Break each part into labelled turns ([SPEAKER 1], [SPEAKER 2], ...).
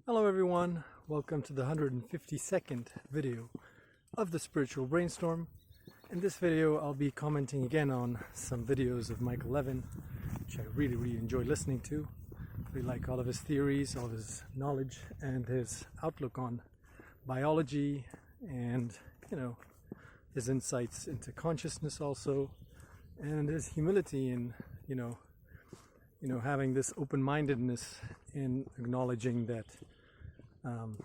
[SPEAKER 1] Hello everyone, welcome to the 152nd video of the Spiritual Brainstorm. In this video I'll be commenting again on some videos of Michael Levin, which I really enjoy listening to. I like all of his theories, all of his knowledge, and his outlook on biology and, his insights into consciousness also, and his humility in, having this open-mindedness in acknowledging that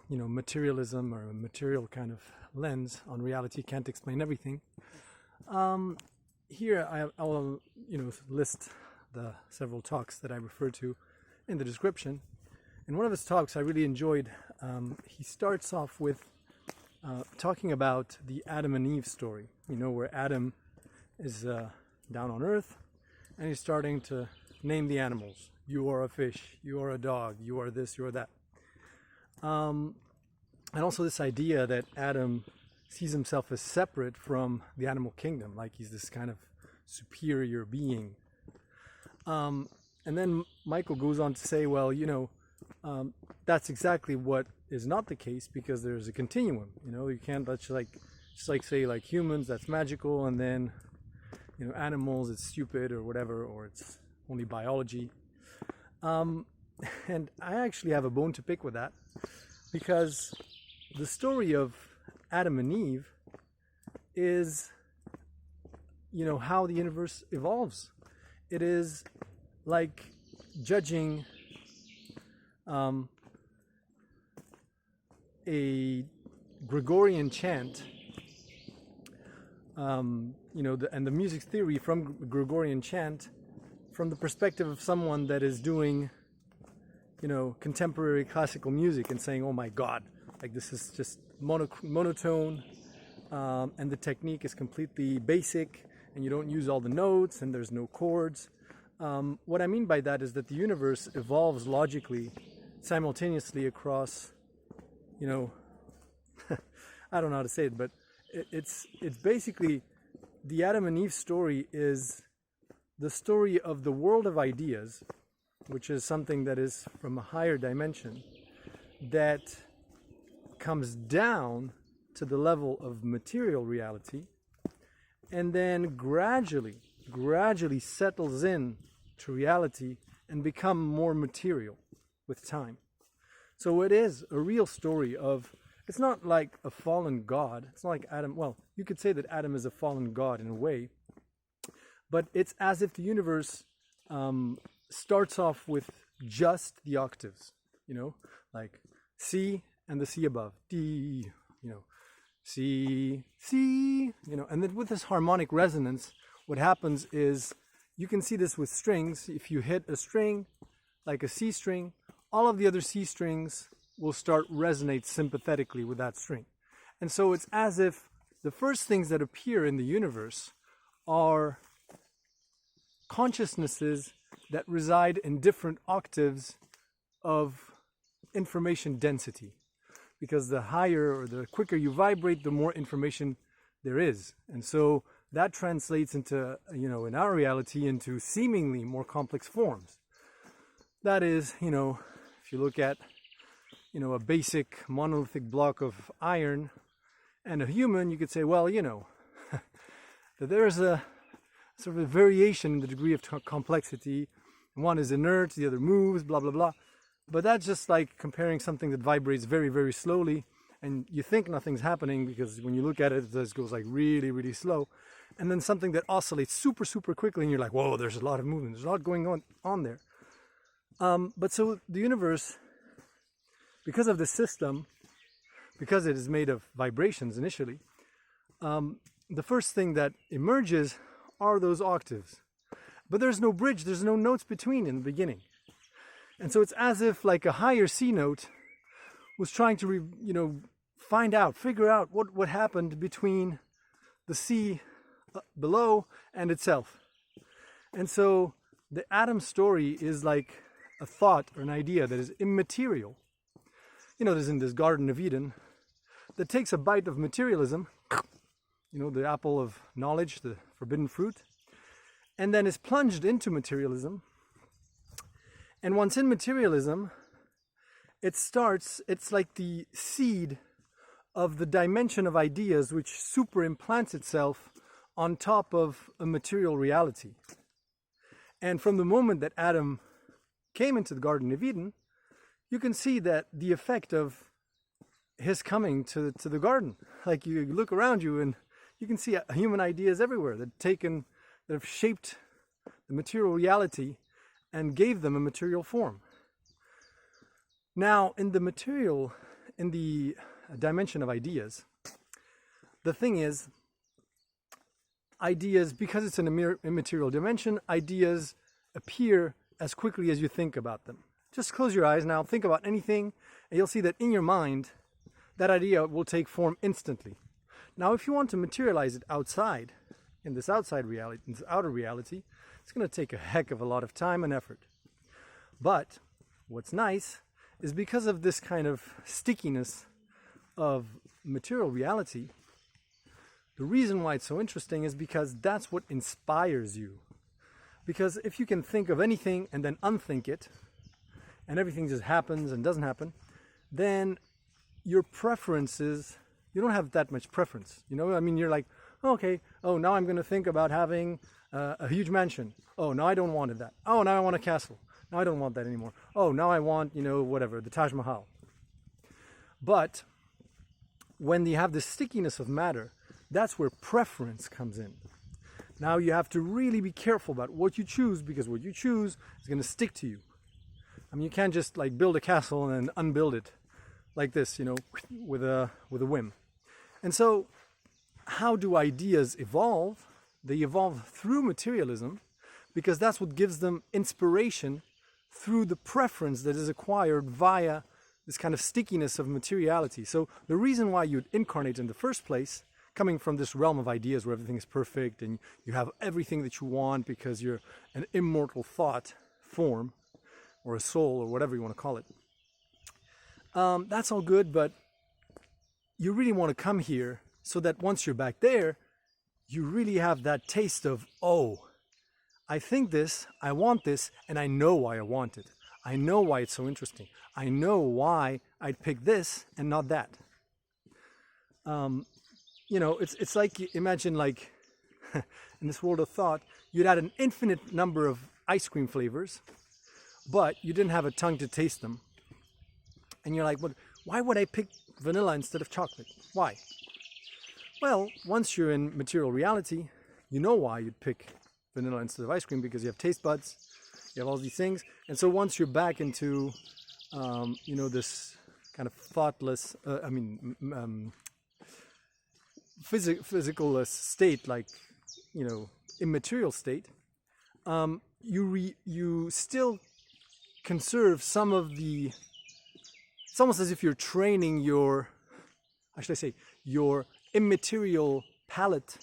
[SPEAKER 1] materialism or a material kind of lens on reality can't explain everything. Here I'll list the several talks that I refer to in the description. In one of his talks I really enjoyed, he starts off with talking about the Adam and Eve story, where Adam is down on earth and he's starting to name the animals. You are a fish, you are a dog, you are this, you are that. And also this idea that Adam sees himself as separate from the animal kingdom, like he's this kind of superior being. And then Michael goes on to say, well, that's exactly what is not the case, because there's a continuum. You can't just like say like humans, that's magical, and then animals, it's stupid or whatever, or it's only biology. And I actually have a bone to pick with that, because the story of Adam and Eve is, how the universe evolves. It is like judging a Gregorian chant, and the music theory from Gregorian chant from the perspective of someone that is doing contemporary classical music and saying, oh my God, like this is just monotone, and the technique is completely basic, and you don't use all the notes, and there's no chords. What I mean by that is that the universe evolves logically, simultaneously across, I don't know how to say it, but it's basically, the Adam and Eve story is the story of the world of ideas, which is something that is from a higher dimension, that comes down to the level of material reality, and then gradually settles in to reality and become more material with time. So it is a real story of, it's not like a fallen god, it's not like Adam, well, you could say that Adam is a fallen god in a way, but it's as if the universe starts off with just the octaves, like C and the C above, D, C, C, and then with this harmonic resonance, what happens is, you can see this with strings. If you hit a string, like a C string, all of the other C strings will start resonate sympathetically with that string. And so it's as if the first things that appear in the universe are consciousnesses that reside in different octaves of information density, because the higher or the quicker you vibrate, the more information there is. And so that translates into, in our reality, into seemingly more complex forms. That is, if you look at, a basic monolithic block of iron and a human, you could say, well, that there's a sort of a variation in the degree of complexity. One is inert, the other moves, blah, blah, blah. But that's just like comparing something that vibrates very slowly, and you think nothing's happening because when you look at it, it just goes like really slow. And then something that oscillates super quickly, and you're like, whoa, there's a lot of movement, there's a lot going on there. But so the universe, because of the system, because it is made of vibrations initially, the first thing that emerges are those octaves. But there's no bridge, there's no notes between in the beginning. And so it's as if like a higher C note was trying to, figure out what happened between the C below and itself. And so the Adam story is like a thought or an idea that is immaterial. There's in this Garden of Eden that takes a bite of materialism, the apple of knowledge, the forbidden fruit, and then is plunged into materialism. And once in materialism, it's like the seed of the dimension of ideas which superimplants itself on top of a material reality. And from the moment that Adam came into the Garden of Eden, you can see that the effect of his coming to the garden. Like, you look around you and you can see human ideas everywhere that have shaped the material reality and gave them a material form. Now, in the dimension of ideas, the thing is, ideas, because it's an immaterial dimension, ideas appear as quickly as you think about them. Just close your eyes now, think about anything, and you'll see that in your mind, that idea will take form instantly. Now, if you want to materialize it outside, in this outside reality, in this outer reality, it's going to take a heck of a lot of time and effort. But what's nice is, because of this kind of stickiness of material reality, the reason why it's so interesting is because that's what inspires you. Because if you can think of anything and then unthink it, and everything just happens and doesn't happen, then your preferences, you don't have that much preference. I mean, you're like, okay, now I'm going to think about having a huge mansion. Oh, now I don't want that. Oh, now I want a castle. Now I don't want that anymore. Oh, now I want, whatever, the Taj Mahal. But when you have the stickiness of matter, that's where preference comes in. Now you have to really be careful about what you choose, because what you choose is going to stick to you. I mean, you can't just like build a castle and then unbuild it like this, with a whim. And so, how do ideas evolve? They evolve through materialism, because that's what gives them inspiration through the preference that is acquired via this kind of stickiness of materiality. So the reason why you'd incarnate in the first place, coming from this realm of ideas where everything is perfect and you have everything that you want because you're an immortal thought form, or a soul, or whatever you want to call it, that's all good, but you really want to come here so that once you're back there, you really have that taste of, oh, I think this, I want this, and I know why I want it. I know why it's so interesting. I know why I'd pick this and not that. It's like, imagine like, in this world of thought, you'd add an infinite number of ice cream flavors, but you didn't have a tongue to taste them. And you're like, but why would I pick vanilla instead of chocolate? Why? Well, once you're in material reality, you know why you'd pick vanilla instead of ice cream, because you have taste buds, you have all these things. And so once you're back into, this kind of thoughtless, physical state, like, immaterial state, you still conserve some of the, it's almost as if you're training your immaterial palate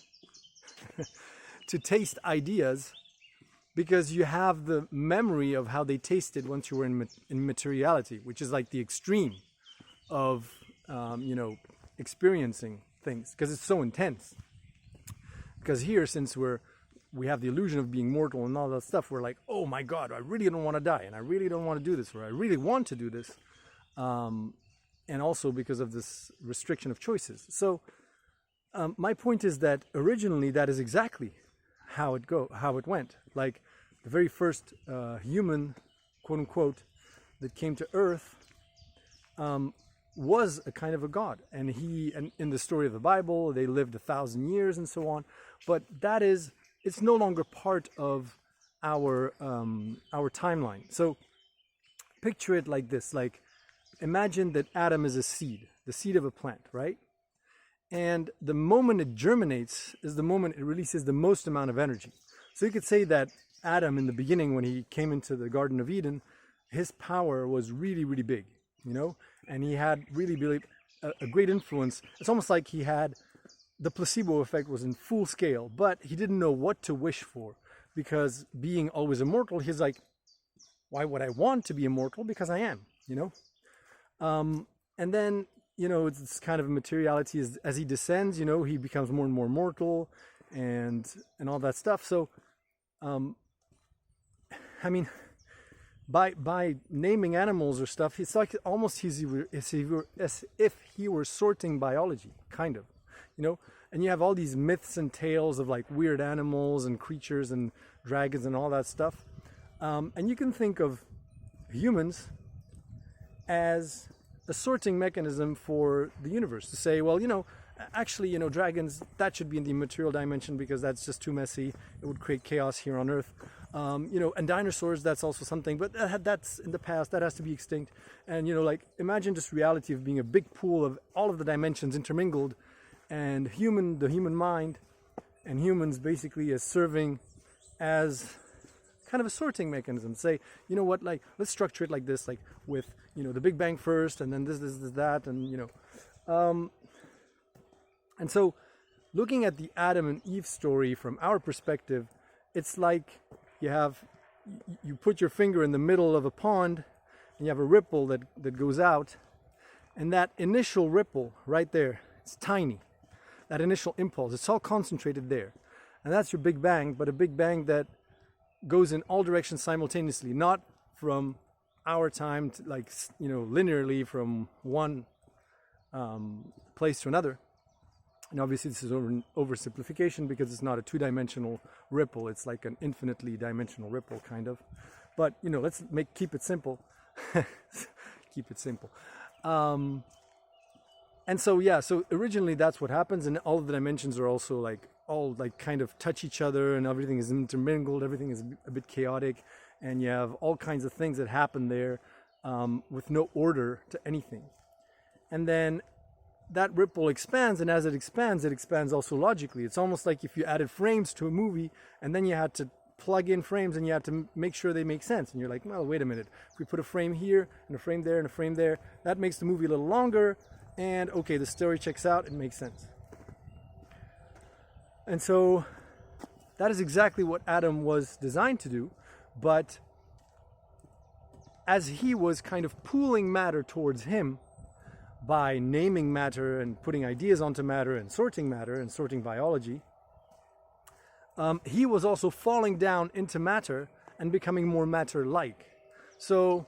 [SPEAKER 1] to taste ideas, because you have the memory of how they tasted once you were in materiality, which is like the extreme of, experiencing things, because it's so intense. Because here, since we have the illusion of being mortal and all that stuff, we're like, oh my God, I really don't want to die, and I really don't want to do this, or I really want to do this. And also because of this restriction of choices. So my point is that originally that is exactly how it went. Like the very first human, quote unquote, that came to Earth was a kind of a god, and in the story of the Bible, they lived 1,000 years and so on. But it's no longer part of our timeline. So picture it like this: like, imagine that Adam is a seed, the seed of a plant, right? And the moment it germinates is the moment it releases the most amount of energy. So you could say that Adam, in the beginning, when he came into the Garden of Eden, his power was really, really big, and he had really a great influence. It's almost like he had, the placebo effect was in full scale, but he didn't know what to wish for, because being always immortal, he's like, why would I want to be immortal? Because I am, and then, it's kind of materiality as he descends, he becomes more and more mortal and all that stuff. So, by naming animals or stuff, it's like almost as if he were sorting biology, kind of, you know. And you have all these myths and tales of like weird animals and creatures and dragons and all that stuff. And you can think of humans as a sorting mechanism for the universe, to say, well, you know, actually, you know, dragons, that should be in the material dimension because that's just too messy. It would create chaos here on Earth. You know, and dinosaurs, that's also something, but that's in the past, that has to be extinct. And, you know, like, imagine this reality of being a big pool of all of the dimensions intermingled, and the human mind and humans basically as serving as kind of a sorting mechanism. Say, you know what, like, let's structure it like this, like with, you know, the Big Bang first, and then this, that, and, you know. And so, looking at the Adam and Eve story from our perspective, it's like you put your finger in the middle of a pond, and you have a ripple that goes out, and that initial ripple right there, it's tiny. That initial impulse, it's all concentrated there. And that's your Big Bang, but a Big Bang that goes in all directions simultaneously, not from our time to, like, you know, linearly from one place to another. And obviously this is oversimplification because it's not a two-dimensional ripple. It's like an infinitely dimensional ripple, kind of. But, you know, let's keep it simple. Keep it simple. And so, yeah, so originally that's what happens. And all of the dimensions are also like, all like kind of touch each other, and everything is intermingled. Everything is a bit chaotic. And you have all kinds of things that happen there with no order to anything. And then that ripple expands, and as it expands also logically. It's almost like if you added frames to a movie, and then you had to plug in frames, and you had to make sure they make sense. And you're like, well, wait a minute. If we put a frame here, and a frame there, and a frame there, that makes the movie a little longer, and okay, the story checks out, it makes sense. And so that is exactly what Adam was designed to do, but as he was kind of pooling matter towards him, by naming matter and putting ideas onto matter and sorting biology, he was also falling down into matter and becoming more matter-like. So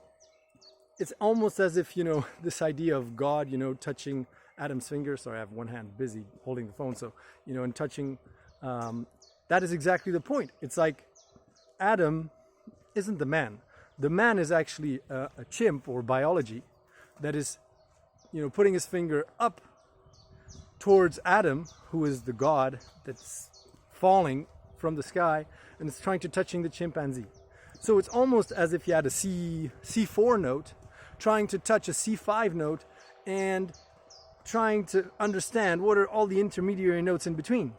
[SPEAKER 1] it's almost as if, you know, this idea of God, you know, touching Adam's finger. Sorry, I have one hand busy holding the phone. So, you know, and touching, that is exactly the point. It's like Adam isn't the man. The man is actually a chimp or biology that is, you know, putting his finger up towards Adam, who is the God that's falling from the sky, and it's trying to touching the chimpanzee. So it's almost as if you had a C4 note trying to touch a C5 note and trying to understand what are all the intermediary notes in between.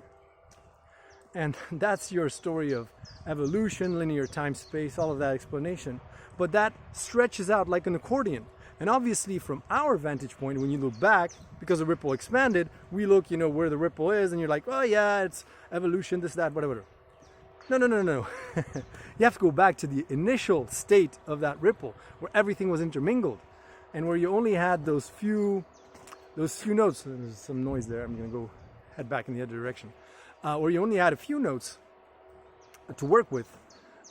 [SPEAKER 1] And that's your story of evolution, linear time, space, all of that explanation. But that stretches out like an accordion. And obviously from our vantage point, when you look back, because the ripple expanded, we look, you know, where the ripple is, and you're like, oh yeah, it's evolution, this, that, whatever. No. You have to go back to the initial state of that ripple, where everything was intermingled, and where you only had those few notes. There's some noise there. I'm going to go head back in the other direction. Where you only had a few notes to work with,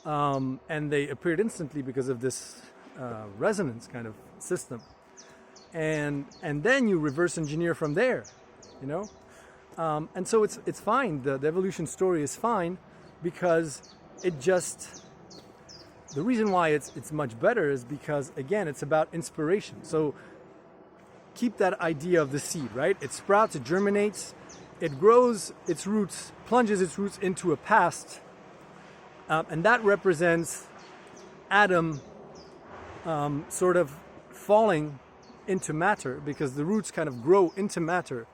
[SPEAKER 1] and they appeared instantly because of this resonance kind of system, and then you reverse engineer from there, you know. And so it's fine. The evolution story is fine because it just, the reason why it's much better is because, again, it's about inspiration. So keep that idea of the seed, right? It sprouts, it germinates, it grows its roots, plunges its roots into a past, and that represents Adam sort of falling into matter, because the roots kind of grow into matter,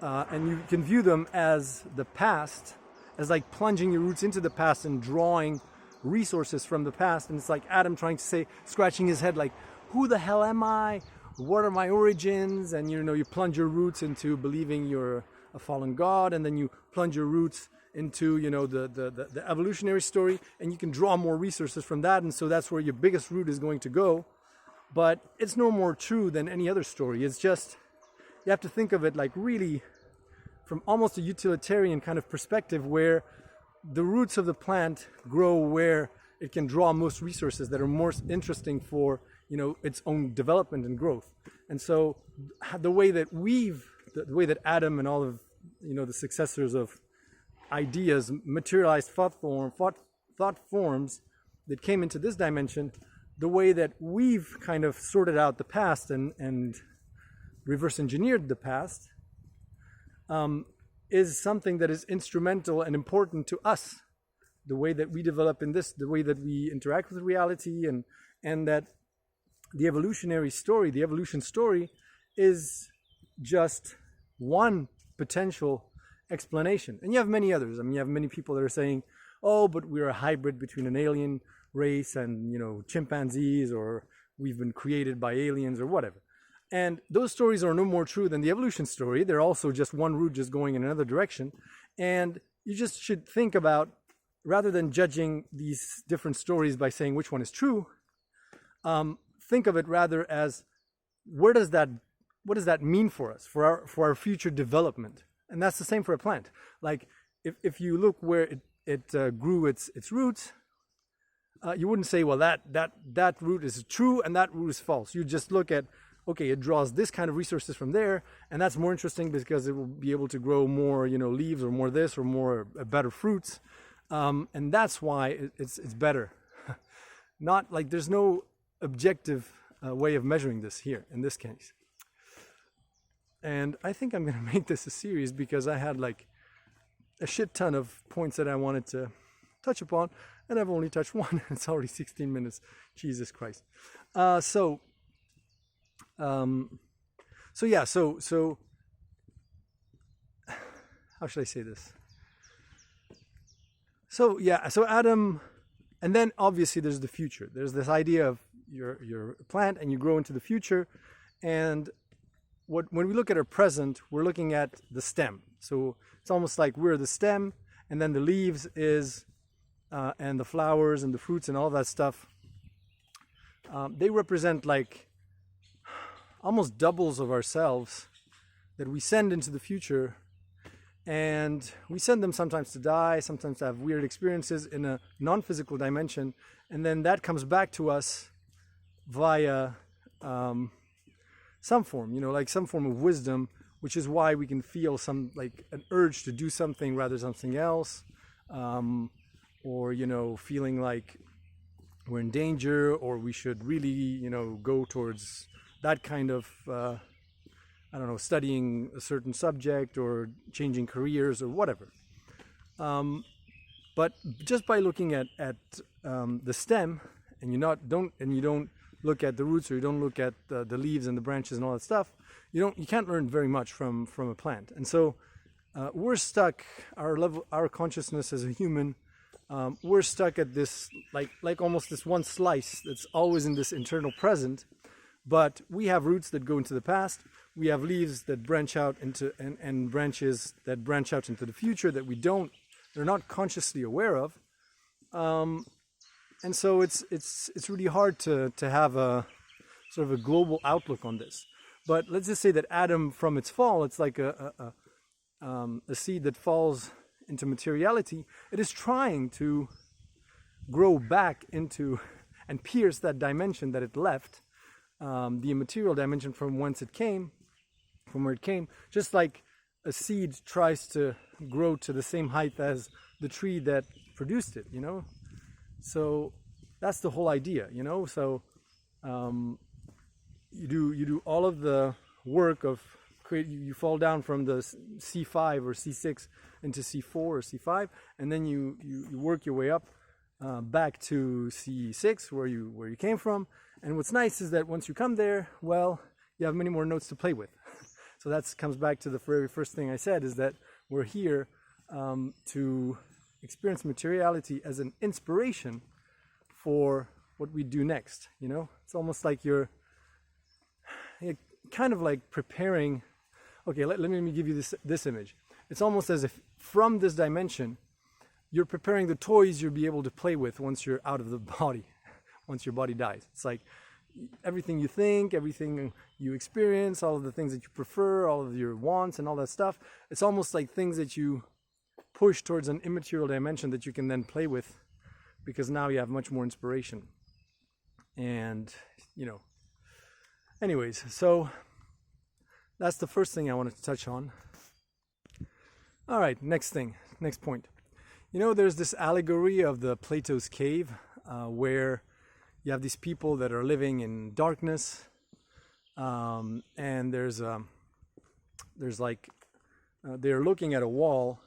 [SPEAKER 1] and you can view them as the past, as like plunging your roots into the past and drawing resources from the past. And it's like Adam trying to say, scratching his head like, who the hell am I? What are my origins? And you know, you plunge your roots into believing you're a fallen god, and then you plunge your roots into, you know, the evolutionary story, and you can draw more resources from that. And so that's where your biggest root is going to go. But it's no more true than any other story. It's just, you have to think of it like really from almost a utilitarian kind of perspective, where the roots of the plant grow where it can draw most resources that are more interesting for, you know, its own development and growth. And so the way that Adam and all of, you know, the successors of ideas materialized thought forms that came into this dimension, the way that we've kind of sorted out the past and reverse engineered the past, is something that is instrumental and important to us. The way that we develop in this, the way that we interact with reality, and that the evolution story is just one potential explanation. And you have many others. I mean, you have many people that are saying, oh, but we're a hybrid between an alien race and, you know, chimpanzees, or we've been created by aliens, or whatever. And those stories are no more true than the evolution story. They're also just one route just going in another direction. And you just should think about, rather than judging these different stories by saying which one is true, think of it rather as, what does that mean for us, for our future development? And that's the same for a plant. Like if you look where it grew its roots, you wouldn't say, well, that root is true and that root is false. You just look at, okay, it draws this kind of resources from there, and that's more interesting because it will be able to grow more, you know, leaves, or more this, or more better fruits, and that's why it's better. Not like there's no objective way of measuring this here in this case. And I think I'm going to make this a series because I had like a shit ton of points that I wanted to touch upon, and I've only touched one. It's already 16 minutes. Jesus Christ. So how should I say this? So Adam, and then obviously there's the future. There's this idea of your plant and you grow into the future, and when we look at our present, we're looking at the stem. So it's almost like we're the stem, and then the leaves is and the flowers and the fruits and all that stuff. They represent like almost doubles of ourselves that we send into the future, and we send them sometimes to die, sometimes to have weird experiences in a non-physical dimension, and then that comes back to us via some form, you know, like some form of wisdom, which is why we can feel some, like an urge to do something rather than something else, or, you know, feeling like we're in danger, or we should really, you know, go towards that kind of, I don't know, studying a certain subject or changing careers or whatever. But just by looking at the stem, and you don't look at the roots, or you don't look at the leaves and the branches and all that stuff, you can't learn very much from a plant. And so we're stuck, our consciousness as a human, we're stuck at this like almost this one slice that's always in this internal present. But we have roots that go into the past. We have leaves that branch out into and branches that branch out into the future that they're not consciously aware of. And so it's really hard to have a sort of a global outlook on this. But let's just say that Adam, from its fall, it's like a seed that falls into materiality. It is trying to grow back into and pierce that dimension that it left, the immaterial dimension from where it came, just like a seed tries to grow to the same height as the tree that produced it, you know? So that's the whole idea, you know? So you do all of the work of you fall down from the C5 or C6 into C4 or C5, and then you work your way up back to C6 where you came from. And what's nice is that once you come there, well, you have many more notes to play with. So that comes back to the very first thing I said, is that we're here to experience materiality as an inspiration for what we do next, you know? It's almost like you're kind of like preparing. Okay, let me give you this image. It's almost as if from this dimension, you're preparing the toys you'll be able to play with once you're out of the body, once your body dies. It's like everything you think, everything you experience, all of the things that you prefer, all of your wants and all that stuff. It's almost like things that you push towards an immaterial dimension that you can then play with because now you have much more inspiration. And, anyways, so that's the first thing I wanted to touch on. All right, next point. There's this allegory of the Plato's cave, where you have these people that are living in darkness, and they're looking at a wall,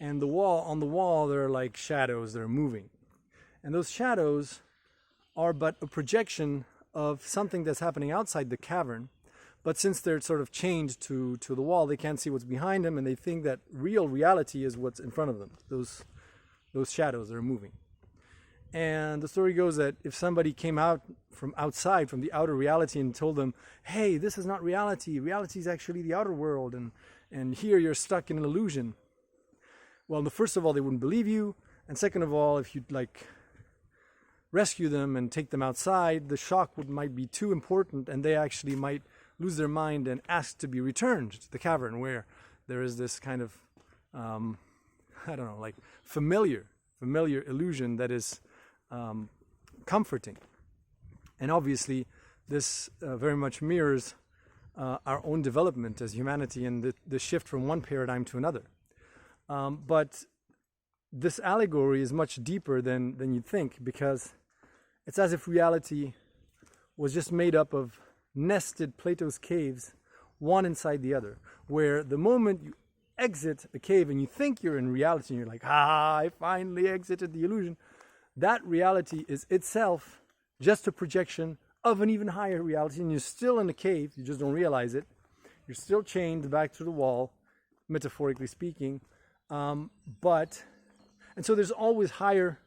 [SPEAKER 1] and on the wall there are like shadows that are moving, and those shadows are but a projection of something that's happening outside the cavern. But since they're sort of chained to the wall, they can't see what's behind them, and they think that real reality is what's in front of them, those shadows that are moving. And the story goes that if somebody came out from outside, from the outer reality, and told them, hey, this is not reality, reality is actually the outer world, and here you're stuck in an illusion. Well, first of all, they wouldn't believe you, and second of all, if you'd rescue them and take them outside, the shock might be too important, and they actually might lose their mind and ask to be returned to the cavern, where there is this kind of familiar illusion that is comforting. And obviously this very much mirrors our own development as humanity and the shift from one paradigm to another. But this allegory is much deeper than you'd think, because it's as if reality was just made up of nested Plato's caves, one inside the other, where the moment you exit a cave and you think you're in reality and you're like, I finally exited the illusion, that reality is itself just a projection of an even higher reality, and you're still in the cave, you just don't realize it. You're still chained back to the wall, metaphorically speaking, and so there's always higher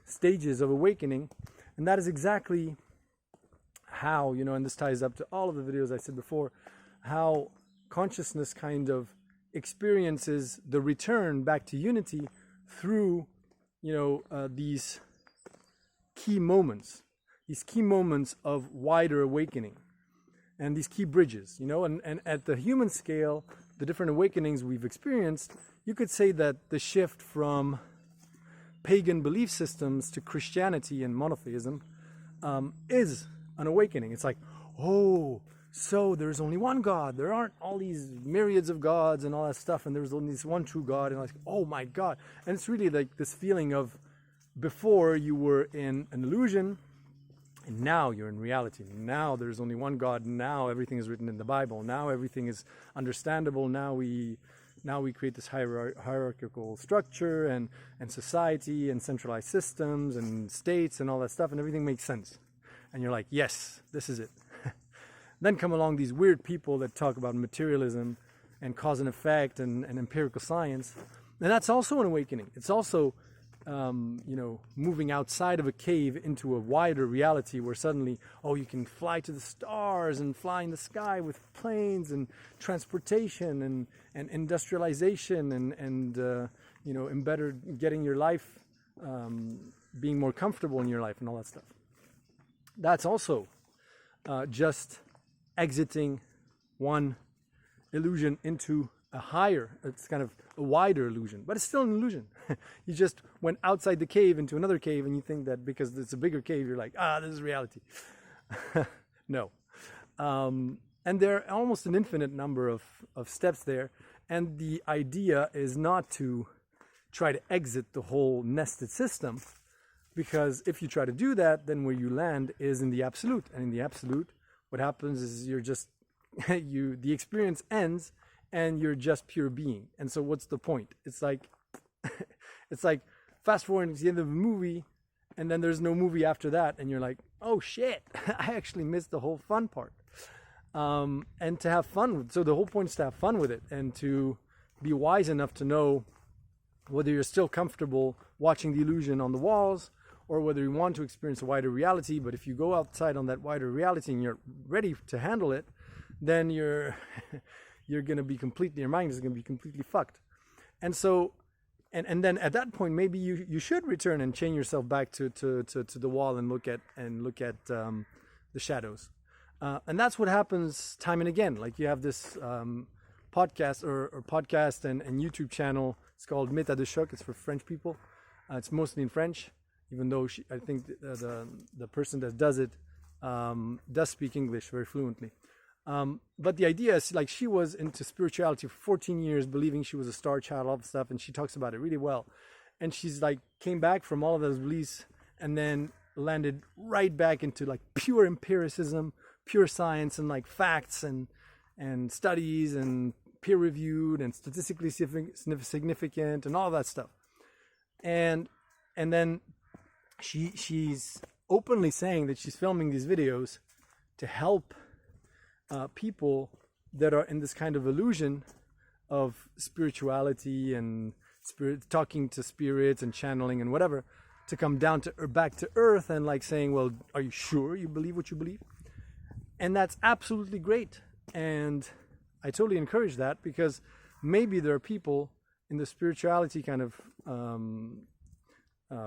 [SPEAKER 1] stages of awakening, and that is exactly how, and this ties up to all of the videos I said before, how consciousness kind of experiences the return back to unity through, these key moments of wider awakening, and these key bridges, and at the human scale, the different awakenings we've experienced, you could say that the shift from pagan belief systems to Christianity and monotheism is an awakening. It's like, oh, so there's only one God. There aren't all these myriads of gods and all that stuff, and there's only this one true God, and like, oh my God. And it's really like this feeling of before you were in an illusion, and now you're in reality. Now there's only one God. Now everything is written in the Bible. Now everything is understandable. Now we create this hierarchical structure and society and centralized systems and states and all that stuff, and everything makes sense. And you're like, yes, this is it. Then come along these weird people that talk about materialism and cause and effect and empirical science. And that's also an awakening. It's also, moving outside of a cave into a wider reality where suddenly, you can fly to the stars and fly in the sky with planes and transportation and industrialization and embedded, getting your life, being more comfortable in your life and all that stuff. That's also just exiting one illusion into a higher, it's kind of a wider illusion, but it's still an illusion. You just went outside the cave into another cave, and you think that because it's a bigger cave, you're like, this is reality. No. And there are almost an infinite number of steps there, and the idea is not to try to exit the whole nested system, because if you try to do that, then where you land is in the absolute, and in the absolute, what happens is you're just, the experience ends, and you're just pure being. And so what's the point? It's like fast forwarding to the end of a movie, and then there's no movie after that, and you're like, oh shit, I actually missed the whole fun part. And to have fun, so the whole point is to have fun with it, and to be wise enough to know whether you're still comfortable watching the illusion on the walls, or whether you want to experience a wider reality. But if you go outside on that wider reality and you're ready to handle it, then you're going to be completely, your mind is going to be completely fucked. And so, and then at that point, maybe you should return and chain yourself back to the wall and look at the shadows. And that's what happens time and again. Like you have this podcast or podcast and YouTube channel. It's called Méta de Choc. It's for French people. It's mostly in French, even though I think the person that does it does speak English very fluently. But the idea is, like, she was into spirituality for 14 years, believing she was a star child, all that stuff, and she talks about it really well. And she's like, came back from all of those beliefs and then landed right back into like pure empiricism, pure science, and like facts and studies and peer reviewed and statistically significant and all that stuff. And then she's openly saying that she's filming these videos to help people that are in this kind of illusion of spirituality and talking to spirits and channeling and whatever, to come down to back to earth and like saying, well, are you sure you believe what you believe? And that's absolutely great. And I totally encourage that, because maybe there are people in the spirituality kind of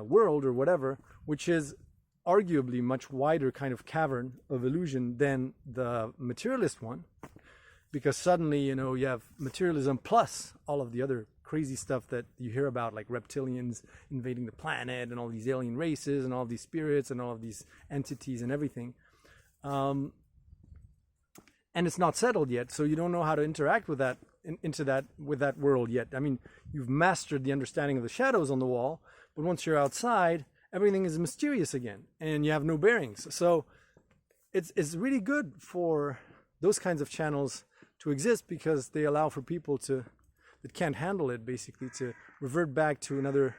[SPEAKER 1] world or whatever, which is arguably much wider kind of cavern of illusion than the materialist one, because suddenly, you have materialism plus all of the other crazy stuff that you hear about, like reptilians invading the planet and all these alien races and all these spirits and all of these entities and everything. And it's not settled yet, so you don't know how to interact with that, with that world yet. I mean, you've mastered the understanding of the shadows on the wall, but once you're outside, everything is mysterious again, and you have no bearings. So it's really good for those kinds of channels to exist, because they allow for people that can't handle it, basically, to revert back to another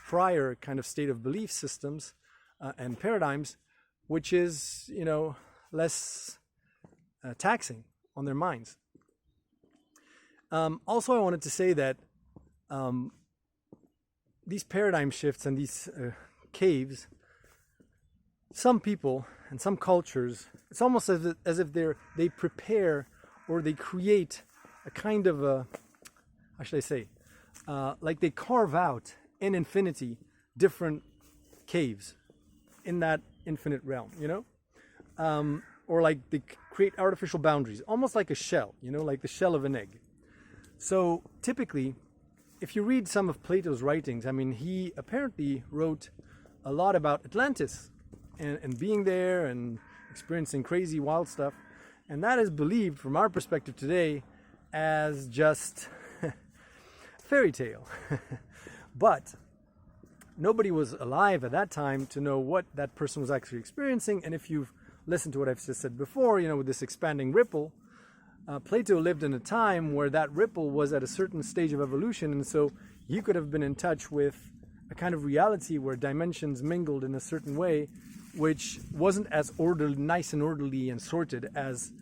[SPEAKER 1] prior kind of state of belief systems and paradigms, which is, less taxing on their minds. Also, I wanted to say that these paradigm shifts and these caves, some people and some cultures, it's almost as if they prepare or they create a kind of a, how should I say, like they carve out in infinity different caves in that infinite realm, or like they create artificial boundaries, almost like a shell, like the shell of an egg. So typically, if you read some of Plato's writings, I mean, he apparently wrote a lot about Atlantis and being there and experiencing crazy, wild stuff. And that is believed, from our perspective today, as just fairy tale. But nobody was alive at that time to know what that person was actually experiencing. And if you've listened to what I've just said before, with this expanding ripple, Plato lived in a time where that ripple was at a certain stage of evolution, and so he could have been in touch with a kind of reality where dimensions mingled in a certain way, which wasn't as orderly, nice and orderly and sorted as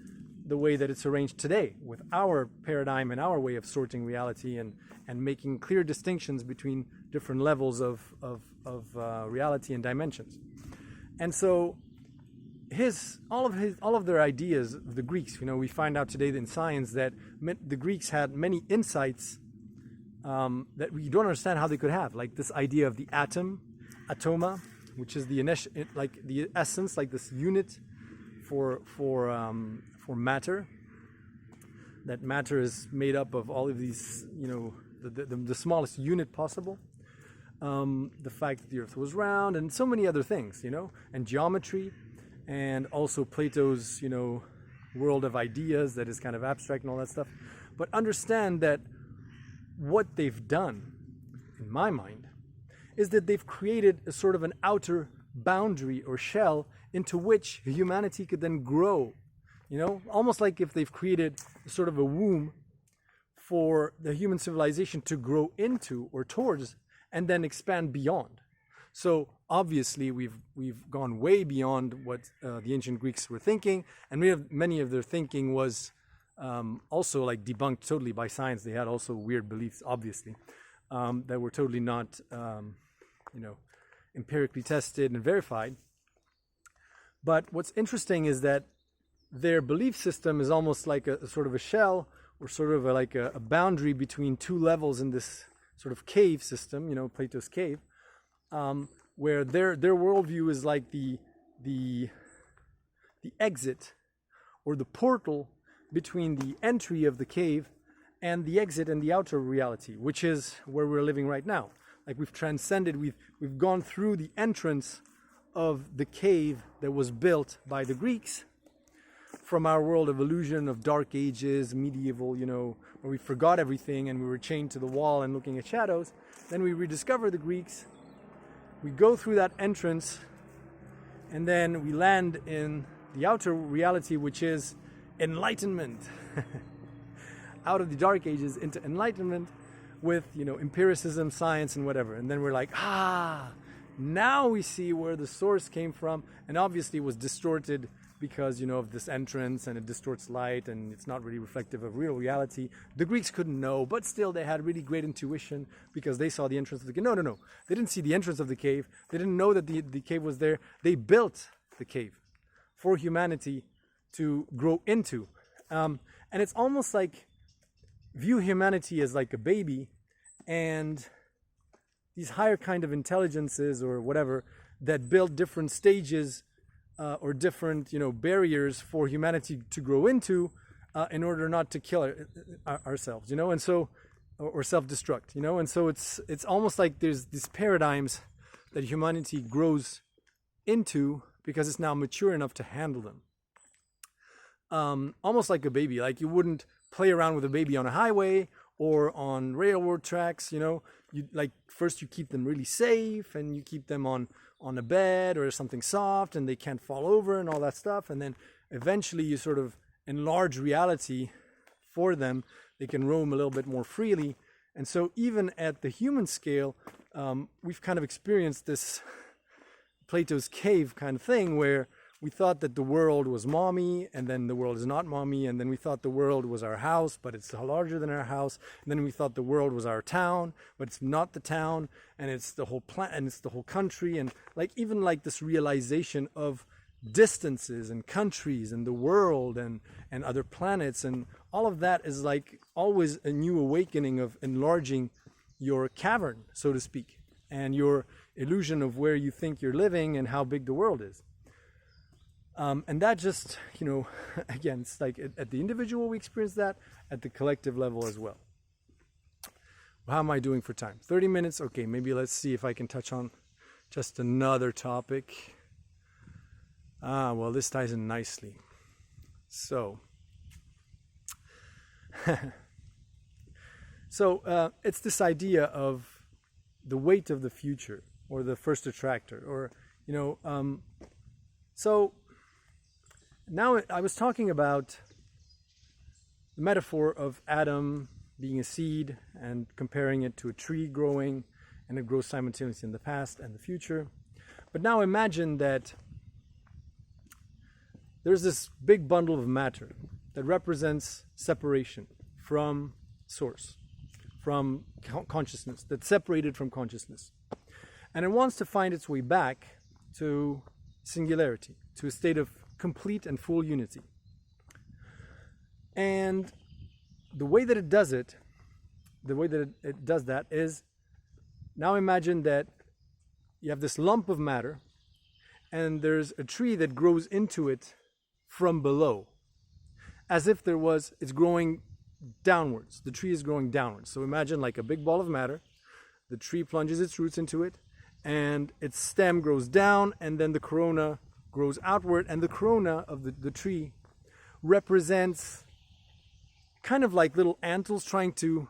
[SPEAKER 1] the way that it's arranged today, with our paradigm and our way of sorting reality and making clear distinctions between different levels of reality and dimensions. And so all of their ideas of the Greeks, we find out today in science that the Greeks had many insights that we don't understand how they could have, like this idea of the atom, atoma, which is the essence, like this unit for matter. That matter is made up of all of these, the smallest unit possible. The fact that the Earth was round, and so many other things, and geometry. And also Plato's, world of ideas that is kind of abstract and all that stuff. But understand that what they've done, in my mind, is that they've created a sort of an outer boundary or shell into which humanity could then grow. Almost like if they've created sort of a womb for the human civilization to grow into or towards, and then expand beyond. So obviously we've gone way beyond what the ancient Greeks were thinking, and many of their thinking was also like debunked totally by science. They had also weird beliefs, obviously, that were totally not empirically tested and verified. But what's interesting is that their belief system is almost like a sort of a shell, or sort of like a boundary between two levels in this sort of cave system, Plato's cave. Where their worldview is like the exit or the portal between the entry of the cave and the exit and the outer reality, which is where we're living right now. like we've transcended, we've gone through the entrance of the cave that was built by the Greeks from our world of illusion of dark ages, medieval, where we forgot everything and we were chained to the wall and looking at shadows. Then we rediscover the Greeks. We go through that entrance, and then we land in the outer reality, which is enlightenment. Out of the dark ages into enlightenment with, empiricism, science, and whatever. And then we're like, now we see where the source came from. And obviously it was distorted because, of this entrance, and it distorts light, and it's not really reflective of real reality. The Greeks couldn't know, but still they had really great intuition because they saw the entrance of the cave. No. They didn't see the entrance of the cave. They didn't know that the cave was there. They built the cave for humanity to grow into. And it's almost like view humanity as like a baby, and these higher kind of intelligences or whatever that build different stages or different barriers for humanity to grow into in order not to kill ourselves, and so or self-destruct, and so it's almost like there's these paradigms that humanity grows into because it's now mature enough to handle them. Almost like a baby. Like you wouldn't play around with a baby on a highway or on railroad tracks. You like first you keep them really safe, and you keep them on a bed or something soft, and they can't fall over and all that stuff. And then eventually you sort of enlarge reality for them. They can roam a little bit more freely. And so even at the human scale, we've kind of experienced this Plato's cave kind of thing where we thought that the world was mommy, and then the world is not mommy, and then we thought the world was our house, but it's larger than our house, and then we thought the world was our town, but it's not the town, and it's the whole and it's the whole country, and even this realization of distances and countries and the world and other planets, and all of that is like always a new awakening of enlarging your cavern, so to speak, and your illusion of where you think you're living and how big the world is. And that just, again, it's like at the individual we experience that, at the collective level as well. How am I doing for time? 30 minutes? Okay, maybe let's see if I can touch on just another topic. Well, this ties in nicely. So, it's this idea of the weight of the future, or the first attractor, or, so now I was talking about the metaphor of Adam being a seed and comparing it to a tree growing, and it grows simultaneously in the past and the future. But now imagine that there's this big bundle of matter that represents separation from source, from consciousness, that's separated from consciousness. And it wants to find its way back to singularity, to a state of complete and full unity. And the way that it does it, is, now imagine that you have this lump of matter, and there's a tree that grows into it from below, as if it's growing downwards. The tree is growing downwards. So imagine like a big ball of matter, the tree plunges its roots into it, and its stem grows down, and then the corona grows outward, and the corona of the tree represents kind of like little antlers trying to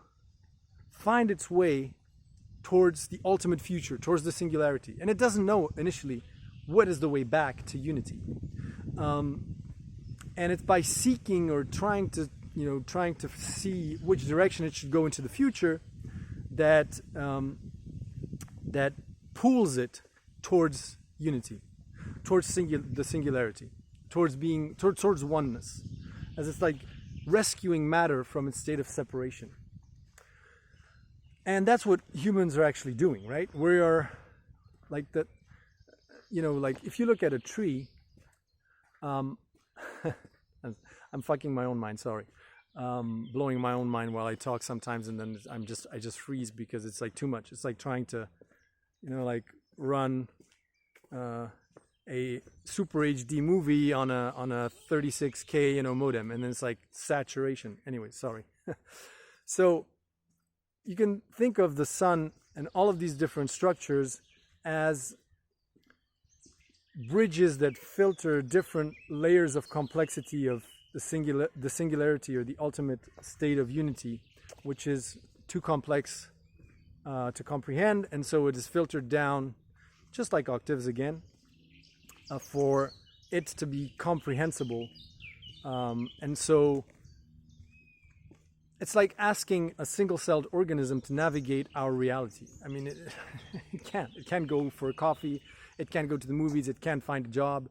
[SPEAKER 1] find its way towards the ultimate future, towards the singularity. And it doesn't know initially what is the way back to unity. And it's by seeking or trying to see which direction it should go into the future that pulls it towards unity, towards the singularity, towards oneness, as it's like rescuing matter from its state of separation. And that's what humans are actually doing, right? We are like that, like if you look at a tree, I'm fucking my own mind, sorry. Blowing my own mind while I talk sometimes, and then I just freeze because it's like too much. It's like trying to, run a super HD movie on a 36K modem, and then it's like saturation. Anyway, sorry. So you can think of the sun and all of these different structures as bridges that filter different layers of complexity of the singularity or the ultimate state of unity, which is too complex to comprehend, and so it is filtered down, just like octaves again, for it to be comprehensible. And so it's like asking a single-celled organism to navigate our reality. I mean, it can't. It can't go for a coffee. It can't go to the movies. It can't find a job.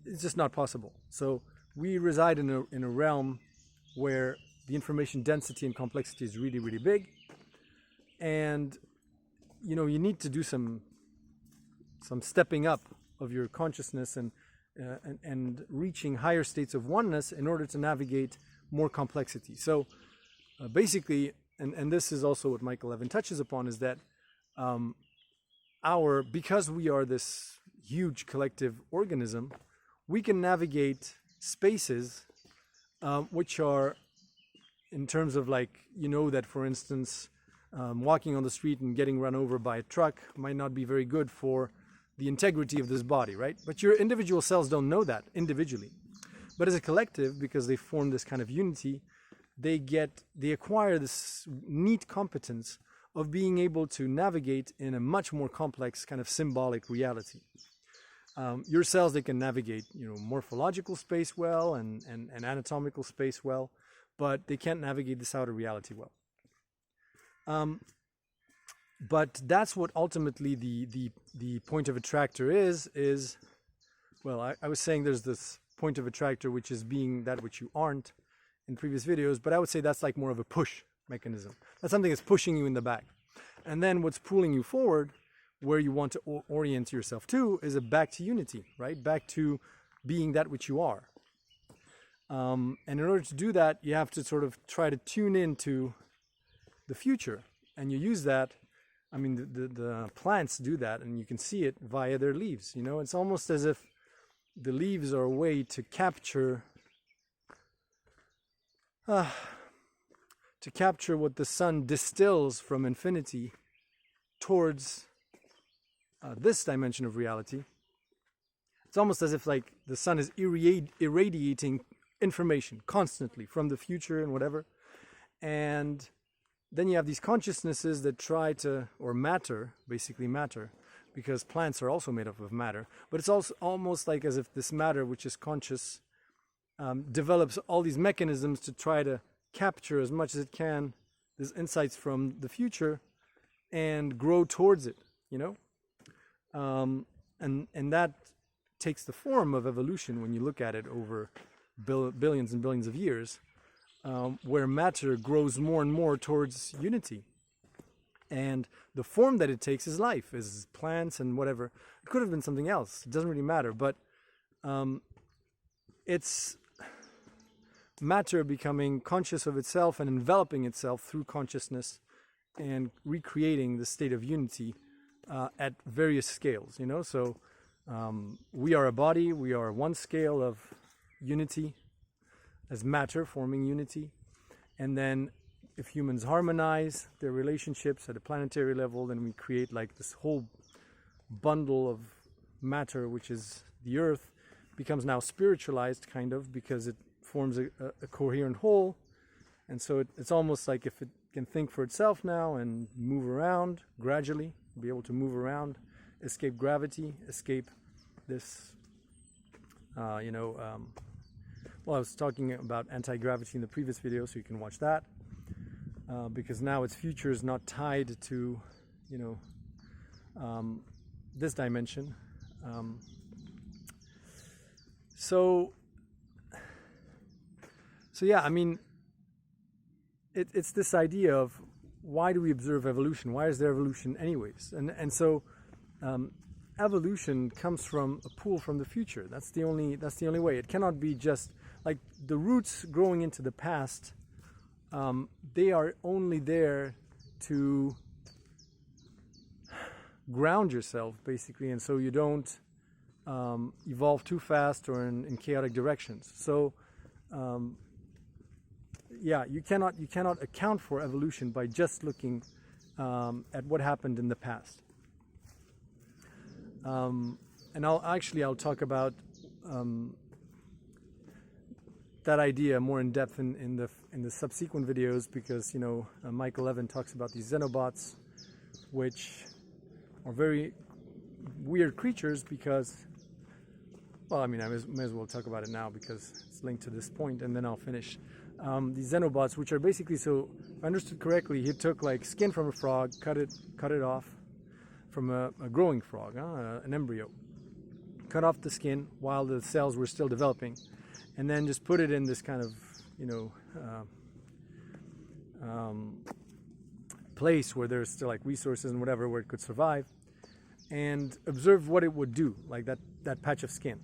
[SPEAKER 1] It's just not possible. So we reside in a realm where the information density and complexity is really, really big. And, you know, you need to do some stepping up of your consciousness and reaching higher states of oneness in order to navigate more complexity. So basically, and this is also what Michael Levin touches upon, is that because we are this huge collective organism, we can navigate spaces which are, in terms of, like, you know, that for instance, walking on the street and getting run over by a truck might not be very good for the integrity of this body, right? But your individual cells don't know that individually. But as a collective, because they form this kind of unity, they acquire this neat competence of being able to navigate in a much more complex kind of symbolic reality. Your cells, they can navigate, you know, morphological space well and anatomical space well, but they can't navigate this outer reality well. But that's what ultimately the point of attractor is, well, I was saying there's this point of attractor which is being that which you aren't in previous videos, but I would say that's like more of a push mechanism. That's something that's pushing you in the back. And then what's pulling you forward, where you want to orient yourself to, is a back to unity, right? Back to being that which you are. And in order to do that, you have to sort of try to tune into the future. And you use that, I mean, the plants do that, and you can see it via their leaves. You know, it's almost as if the leaves are a way to capture what the sun distills from infinity towards this dimension of reality. It's almost as if, like, the sun is irradiating information constantly from the future and whatever. And then you have these consciousnesses that try to, or matter, basically matter, because plants are also made up of matter. But it's also almost like as if this matter, which is conscious, develops all these mechanisms to try to capture as much as it can these insights from the future and grow towards it, you know? And that takes the form of evolution when you look at it over billions and billions of years, where matter grows more and more towards unity. And the form that it takes is life, is plants and whatever. It could have been something else. It doesn't really matter. But it's matter becoming conscious of itself and enveloping itself through consciousness and recreating the state of unity at various scales, you know? So we are a body. We are one scale of unity as matter forming unity. And then if humans harmonize their relationships at a planetary level, then we create like this whole bundle of matter, which is the earth, becomes now spiritualized kind of, because it forms a coherent whole. And so it's almost like if it can think for itself now and move around gradually, be able to move around, escape gravity, escape this, well, I was talking about anti-gravity in the previous video, so you can watch that. Because now its future is not tied to, this dimension. So yeah, I mean, it's this idea of why do we observe evolution? Why is there evolution anyways? And so evolution comes from a pull from the future. That's the only way. It cannot be just like the roots growing into the past. They are only there to ground yourself, basically, and so you don't evolve too fast or in chaotic directions. So yeah, you cannot account for evolution by just looking at what happened in the past. And I'll talk about that idea more in depth in the subsequent videos, because Michael Levin talks about these xenobots, which are very weird creatures because, well, I mean, I may as well talk about it now because it's linked to this point, and then I'll finish. These xenobots, which are basically, so if I understood correctly, he took like skin from a frog, cut it off from a growing frog, an embryo, cut off the skin while the cells were still developing, and then just put it in this kind of place where there's still like resources and whatever, where it could survive, and observe what it would do, like that patch of skin.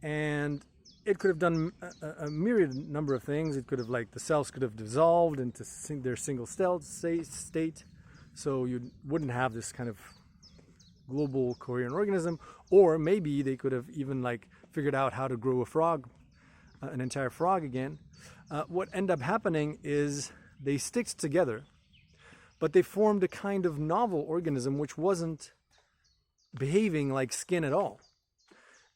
[SPEAKER 1] And it could have done a myriad number of things. It could have, like, the cells could have dissolved into their single cell state, so you wouldn't have this kind of global coherent organism. Or maybe they could have even like figured out how to grow a frog, an entire frog again. What ended up happening is they sticked together, but they formed a kind of novel organism which wasn't behaving like skin at all.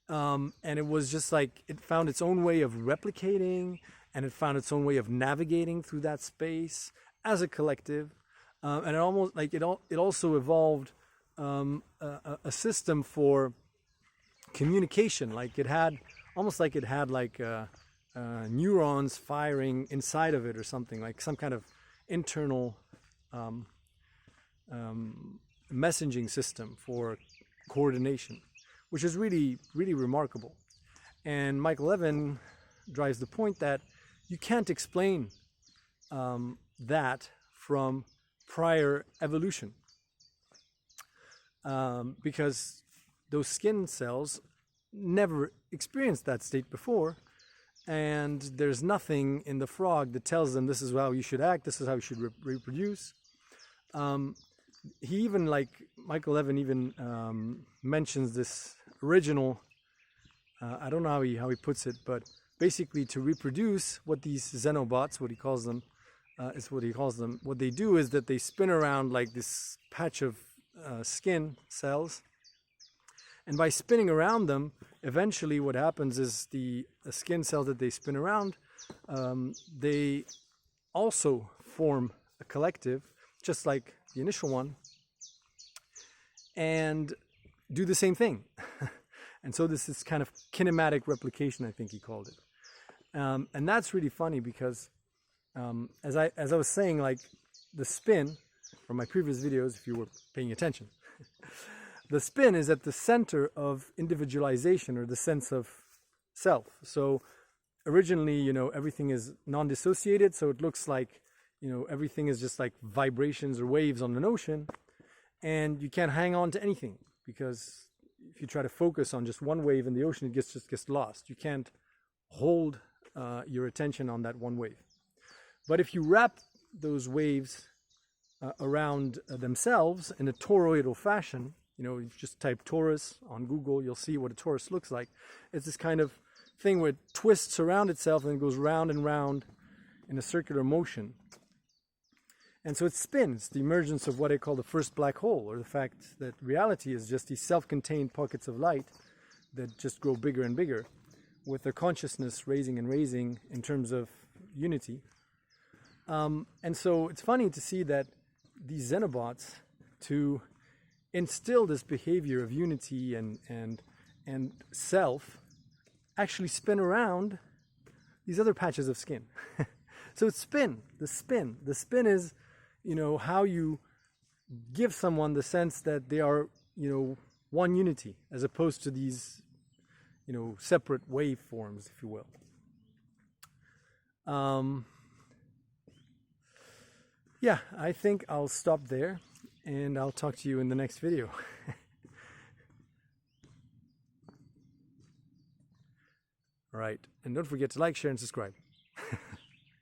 [SPEAKER 1] And it was just like, it found its own way of replicating, and it found its own way of navigating through that space as a collective. And it almost like it also evolved a system for communication. Like it had neurons firing inside of it or something, like some kind of internal messaging system for coordination, which is really, really remarkable. And Michael Levin drives the point that you can't explain that from prior evolution, because those skin cells never experienced that state before, and there's nothing in the frog that tells them this is how you should act, this is how you should reproduce. He even, like, Michael Levin even mentions this original, I don't know how he puts it, but basically to reproduce, what these xenobots, what he calls them, what they do is that they spin around like this patch of skin cells, and by spinning around them, eventually what happens is the skin cells that they spin around, they also form a collective, just like the initial one, and do the same thing. And so this is kind of kinematic replication, I think he called it. And that's really funny because as I was saying, like, the spin from my previous videos, if you were paying attention, the spin is at the center of individualization, or the sense of self. So originally, everything is non-dissociated, so it looks like, everything is just like vibrations or waves on an ocean, and you can't hang on to anything, because if you try to focus on just one wave in the ocean, it just gets lost. You can't hold your attention on that one wave. But if you wrap those waves around themselves in a toroidal fashion, you just type torus on Google, you'll see what a torus looks like. It's this kind of thing where it twists around itself and it goes round and round in a circular motion. And so it spins, the emergence of what I call the first black hole, or the fact that reality is just these self-contained pockets of light that just grow bigger and bigger, with their consciousness raising and raising in terms of unity. And so it's funny to see that these xenobots, to instill this behavior of unity and self, actually spin around these other patches of skin. So it's the spin is, how you give someone the sense that they are, one unity, as opposed to these, separate waveforms, if you will. Yeah, I think I'll stop there, and I'll talk to you in the next video. All right, and don't forget to like, share, and subscribe.